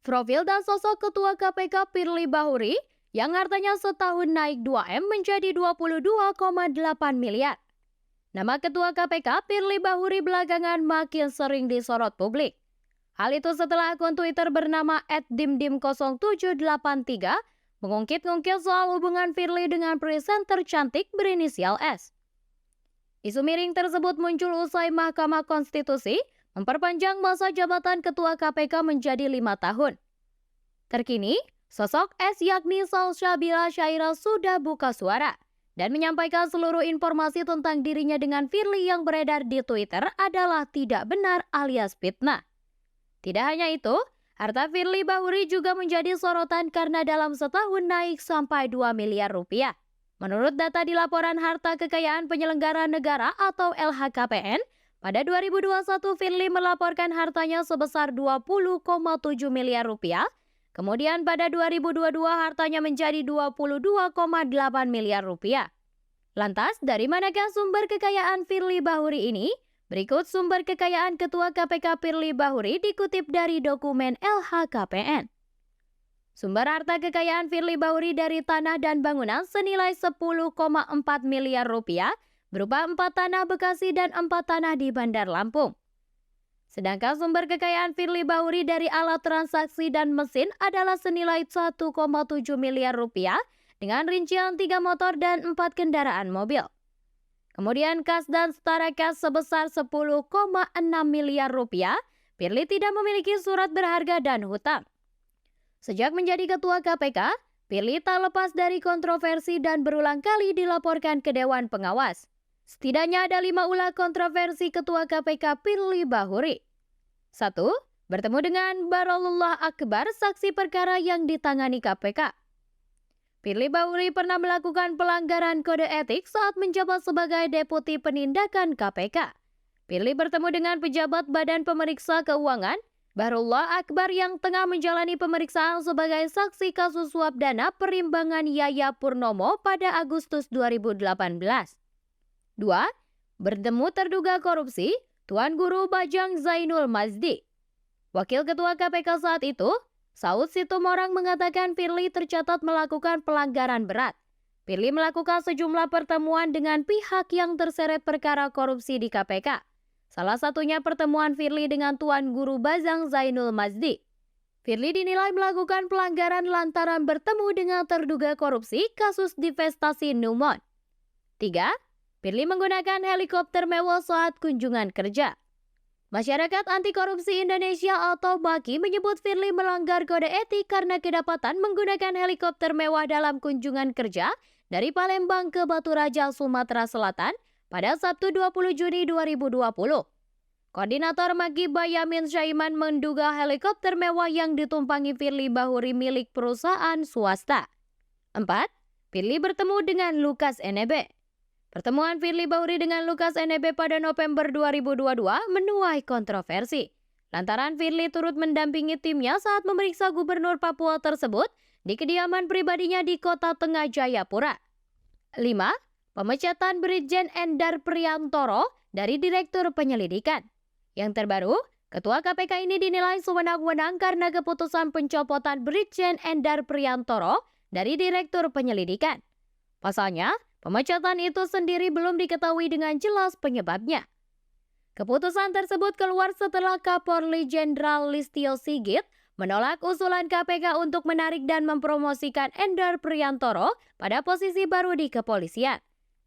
Profil dan sosok Ketua KPK Firly Bahuri yang hartanya setahun naik 2M menjadi 22,8 miliar. Nama Ketua KPK Firly Bahuri belakangan makin sering disorot publik. Hal itu setelah akun Twitter bernama @dimdim0783 mengungkit-ungkit soal hubungan Firly dengan presenter cantik berinisial S. Isu miring tersebut muncul usai Mahkamah Konstitusi memperpanjang masa jabatan Ketua KPK menjadi 5 tahun. Terkini, sosok S yakni Salsabila Syaira sudah buka suara dan menyampaikan seluruh informasi tentang dirinya dengan Firly yang beredar di Twitter adalah tidak benar alias fitnah. Tidak hanya itu, harta Firly Bahuri juga menjadi sorotan karena dalam setahun naik sampai 2 miliar rupiah. Menurut data di Laporan Harta Kekayaan Penyelenggara Negara atau LHKPN, pada 2021 Firly melaporkan hartanya sebesar 20,7 miliar rupiah. Kemudian pada 2022 hartanya menjadi 22,8 miliar rupiah. Lantas, dari manakah sumber kekayaan Firly Bahuri ini? Berikut sumber kekayaan Ketua KPK Firly Bahuri dikutip dari dokumen LHKPN. Sumber harta kekayaan Firly Bahuri dari tanah dan bangunan senilai 10,4 miliar rupiah berupa 4 tanah Bekasi dan 4 tanah di Bandar Lampung. Sedangkan sumber kekayaan Firly Bahuri dari alat transaksi dan mesin adalah senilai 1,7 miliar rupiah dengan rincian 3 motor dan 4 kendaraan mobil. Kemudian kas dan setara kas sebesar 10,6 miliar rupiah, Firly tidak memiliki surat berharga dan hutang. Sejak menjadi Ketua KPK, Firly tak lepas dari kontroversi dan berulang kali dilaporkan ke Dewan Pengawas. Setidaknya ada 5 ulah kontroversi Ketua KPK Firly Bahuri. 1. Bertemu dengan Barolullah Akbar, saksi perkara yang ditangani KPK. Firly Bahuri pernah melakukan pelanggaran kode etik saat menjabat sebagai Deputi Penindakan KPK. Firly bertemu dengan pejabat Badan Pemeriksa Keuangan, Barolullah Akbar yang tengah menjalani pemeriksaan sebagai saksi kasus suap dana perimbangan Yaya Purnomo pada Agustus 2018. 2. Bertemu terduga korupsi Tuan Guru Bajang Zainul Mazdi. Wakil Ketua KPK saat itu, Saud Situmorang, mengatakan Firly tercatat melakukan pelanggaran berat. Firly melakukan sejumlah pertemuan dengan pihak yang terseret perkara korupsi di KPK. Salah satunya pertemuan Firly dengan Tuan Guru Bajang Zainul Mazdi. Firly dinilai melakukan pelanggaran lantaran bertemu dengan terduga korupsi kasus divestasi Newmont. 3. Firly menggunakan helikopter mewah saat kunjungan kerja. Masyarakat Anti Korupsi Indonesia atau MAKI menyebut Firly melanggar kode etik karena kedapatan menggunakan helikopter mewah dalam kunjungan kerja dari Palembang ke Batu Raja, Sumatera Selatan pada Sabtu 20 Juni 2020. Koordinator MAKI Bayamin Syaiman menduga helikopter mewah yang ditumpangi Firly Bahuri milik perusahaan swasta. 4. Firly bertemu dengan Lukas NMB. Pertemuan Firly Bahuri dengan Lukas NMB pada November 2022 menuai kontroversi. Lantaran Firly turut mendampingi timnya saat memeriksa Gubernur Papua tersebut di kediaman pribadinya di Kota Tengah Jayapura. 5. Pemecatan Brigjen Endar Priantoro dari Direktur Penyelidikan. Yang terbaru, Ketua KPK ini dinilai sewenang-wenang karena keputusan pencopotan Brigjen Endar Priantoro dari Direktur Penyelidikan. Pasalnya, pemecatan itu sendiri belum diketahui dengan jelas penyebabnya. Keputusan tersebut keluar setelah Kapolri Jenderal Listio Sigit menolak usulan KPK untuk menarik dan mempromosikan Endar Priantoro pada posisi baru di kepolisian.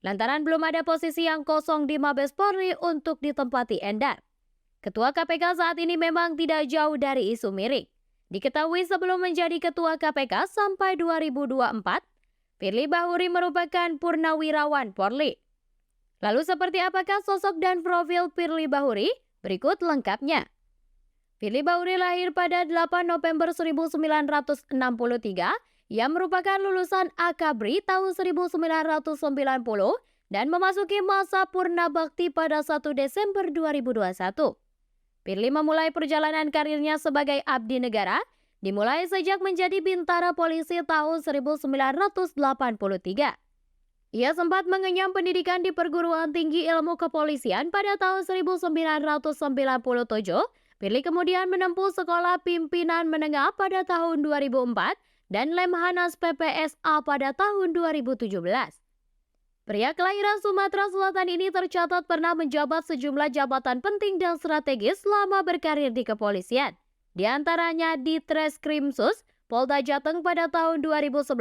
Lantaran belum ada posisi yang kosong di Mabes Polri untuk ditempati Endar. Ketua KPK saat ini memang tidak jauh dari isu miring. Diketahui sebelum menjadi Ketua KPK sampai 2024, Firly Bahuri merupakan purnawirawan Polri. Lalu seperti apakah sosok dan profil Firly Bahuri? Berikut lengkapnya. Firly Bahuri lahir pada 8 November 1963. Ia merupakan lulusan Akabri tahun 1990 dan memasuki masa purna bakti pada 1 Desember 2021. Firly memulai perjalanan karirnya sebagai abdi negara dimulai sejak menjadi bintara polisi tahun 1983. Ia sempat mengenyam pendidikan di Perguruan Tinggi Ilmu Kepolisian pada tahun 1997 Firly kemudian menempuh sekolah pimpinan menengah pada tahun 2004 dan Lemhanas PPSA pada tahun 2017. Pria kelahiran Sumatera Selatan ini tercatat pernah menjabat sejumlah jabatan penting dan strategis selama berkarir di kepolisian. Di antaranya di Treskrimsus, Polda Jateng pada tahun 2011,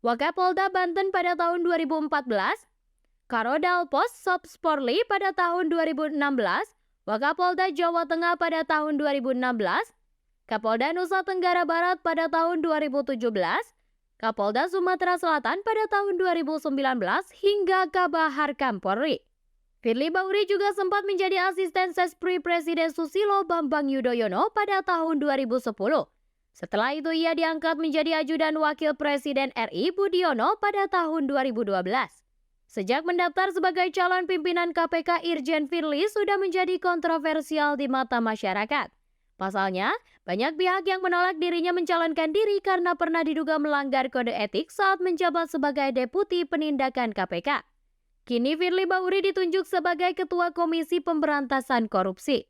Wakapolda Banten pada tahun 2014, Karodal Pos Sobsporli pada tahun 2016, Wakapolda Jawa Tengah pada tahun 2016, Kapolda Nusa Tenggara Barat pada tahun 2017, Kapolda Sumatera Selatan pada tahun 2019 hingga Kabahar Kampolri. Firly Bahuri juga sempat menjadi asisten Sespri Presiden Susilo Bambang Yudhoyono pada tahun 2010. Setelah itu ia diangkat menjadi ajudan Wakil Presiden RI Budiono pada tahun 2012. Sejak mendaftar sebagai calon pimpinan KPK, Irjen Firly sudah menjadi kontroversial di mata masyarakat. Pasalnya, banyak pihak yang menolak dirinya mencalonkan diri karena pernah diduga melanggar kode etik saat menjabat sebagai Deputi Penindakan KPK. Kini Firly Bahuri ditunjuk sebagai Ketua Komisi Pemberantasan Korupsi.